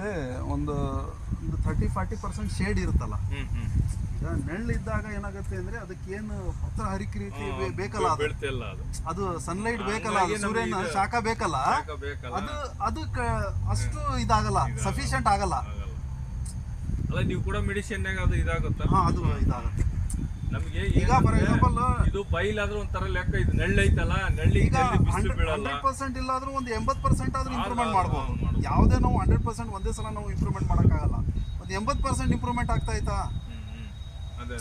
ಮತ್ತೆ ಒಂದು 30-40% ಶೇಡ್ ಇರುತ್ತಲ್ಲ. ಈಗ ನೆರಳಿದ್ದಾಗ ಏನಾಗುತ್ತೆ ಅಂದ್ರೆ ಅದಕ್ಕೇನು ಪತ್ರ ಹರಿಕೆ ರೀತಿ ಬೇಕಲ್ಲ, ಅದು ಸನ್ಲೈಟ್ ಬೇಕಲ್ಲ, ಸೂರ್ಯನ ಶಾಖ ಬೇಕಲ್ಲ, ಅದು ಅಷ್ಟು ಇದಾಗಲ್ಲ, ಸಫಿಶಿಯಂಟ್ ಆಗಲ್ಲ. ನೀವು ಕೂಡ ಮೆಡಿಸಿನ್ ಅದು ಇದಾಗುತ್ತೆ. ಅದು ಇದಾಗುತ್ತೆ ನಮಗೆ. ಈಗ ಫಾರ್ ಎಕ್ಸಾಂಪಲ್ ಇದು ಪೈಲಾದ್ರೂ ಒಂಥರ ಲೆಕ್ಕ, ಇದು ನೆಳ್ಳೈತಲ್ಲ, ನೆಳ್ಳಿಗೆ 100% ಇಲ್ಲಾದ್ರೂ ಒಂದು 80% ಆದ್ರೂ ಇಂಪ್ರೂವ್ಮೆಂಟ್ ಮಾಡ್ಬೋದು. ಯಾವುದೇ ನಾವು 100% ಒಂದೇ ಸಲ ನಾವು ಇಂಪ್ರೂವ್ಮೆಂಟ್ ಮಾಡೋಕ್ಕಾಗಲ್ಲ. ಒಂದು 80% ಇಂಪ್ರೂವ್ಮೆಂಟ್ ಆಗ್ತಾ ಇತ್ತಾ, ಅದೇ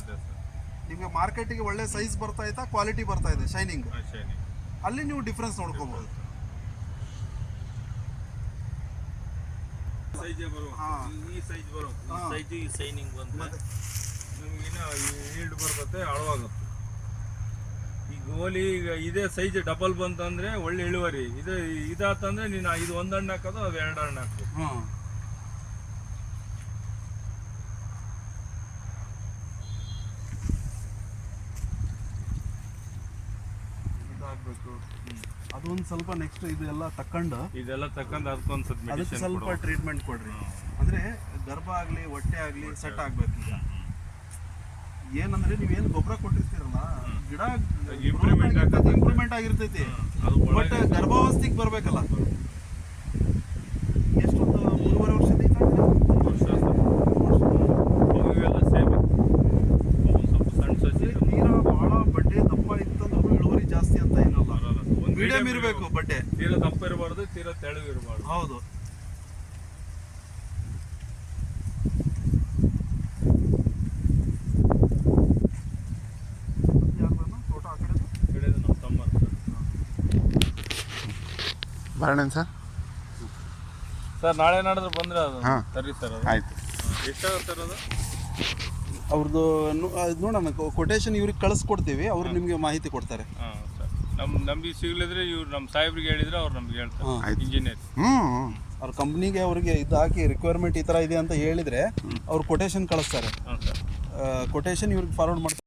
ನಿಮಗೆ ಮಾರ್ಕೆಟಿಗೆ ಒಳ್ಳೆ ಸೈಜ್ ಬರ್ತಾ ಇತ್ತಾ, ಕ್ವಾಲಿಟಿ ಬರ್ತಾ ಇದೆ, ಶೈನಿಂಗ್, ಅಲ್ಲಿ ನೀವು ಡಿಫ್ರೆನ್ಸ್ ನೋಡ್ಕೋಬಹುದು. ಈ ಸೈಜ್ ಬರೋ ಸೈಜ್, ಈ ಶೈನಿಂಗ್ ಬಂದ್ರೆ ನಮಗಿನ್ನ ಈಲ್ಡ್ ಬರ್ತತೆ, ಆಳವಾಗುತ್ತೆ. ಈಗ ಗೋಲಿ ಈಗ ಇದೇ ಸೈಜ್ ಡಬಲ್ ಬಂತಂದ್ರೆ ಒಳ್ಳೆ ಇಳುವರಿ. ಇದಾತಂದ್ರೆ ನೀನು ಇದು ಒಂದು ಹಣ್ಣು ಹಾಕೋದು, ಅದು 2 ಹಣ್ಣು ಹಾಕೋದು. ಅದೊಂದು ಸ್ವಲ್ಪ ನೆಕ್ಸ್ಟ್ ಇದೆಲ್ಲ ತಕೊಂಡು ಅದಕ್ಕೆ ಸ್ವಲ್ಪ ಟ್ರೀಟ್ಮೆಂಟ್ ಕೊಡ್ರಿ. ಅಂದ್ರೆ ಗರ್ಭ ಆಗಲಿ ಹೊಟ್ಟೆ ಆಗಲಿ ಸೆಟ್ ಆಗ್ಬೇಕು. ಈಗ ಏನಂದ್ರೆ ನೀವೇನು ಗೊಬ್ಬರ ಕೊಟ್ಟಿರ್ತೀರಲ್ಲ, ಗಿಡ ಇಂಪ್ರೂವ್ಮೆಂಟ್ ಆಗಿರ್ತೈತಿ, ಬಟ್ ಗರ್ಭಾವಸ್ಥೆಗೆ ಬರ್ಬೇಕಲ್ಲ. ಎಷ್ಟೊಂದು 3.5 ವರ್ಷದ ತೀರಾ ಬಹಳ ಬಡ್ಡೆ ದಪ್ಪ ಇತ್ತಂದ್ರೂ ಇಳುವರಿ ಜಾಸ್ತಿ ಅಂತ ಏನಲ್ಲ, ಮೀಡಿಯಂ ಇರಬೇಕು. ಬಡ್ಡೆ ತೀರಾ ದಪ್ಪ ಇರಬಾರ್ದು, ತೀರಾ ತೆಳು ಇರಬಾರ್ದು. ಹೌದು. ಬರೋಣ ಸರ್, ನಾಳೆ ನಾಡಿದ್ರೆ ಬಂದ್ರೆ ಅದು ಸರಿ ಸರ್. ಅದು ಆಯ್ತು. ಎಷ್ಟಾಗುತ್ತೆ ಸರ್ ಅದು? ಅವ್ರದ್ದು ನೋಡೋಣ, ಕೊಟೇಶನ್ ಇವ್ರಿಗೆ ಕಳಿಸ್ಕೊಡ್ತೀವಿ, ಅವರು ನಿಮಗೆ ಮಾಹಿತಿ ಕೊಡ್ತಾರೆ. ಹಾಂ ಸರ್, ನಮ್ಗೆ ಸಿಗ್ಲಿದ್ರೆ ಇವ್ರು ನಮ್ಮ ಸಾಹೇಬ್ರಿಗೆ ಹೇಳಿದ್ರೆ ಅವ್ರು ನಮ್ಗೆ ಹೇಳ್ತಾರೆ, ಇಂಜಿನಿಯರ್. ಅವ್ರ ಕಂಪ್ನಿಗೆ ಅವ್ರಿಗೆ ಇದು ಹಾಕಿ ರಿಕ್ವೈರ್ಮೆಂಟ್ ಈ ಥರ ಇದೆ ಅಂತ ಹೇಳಿದರೆ ಅವ್ರು ಕೊಟೇಶನ್ ಕಳಿಸ್ತಾರೆ. ಕೊಟೇಶನ್ ಇವ್ರಿಗೆ ಫಾರ್ವರ್ಡ್ ಮಾಡ್ತಾರೆ.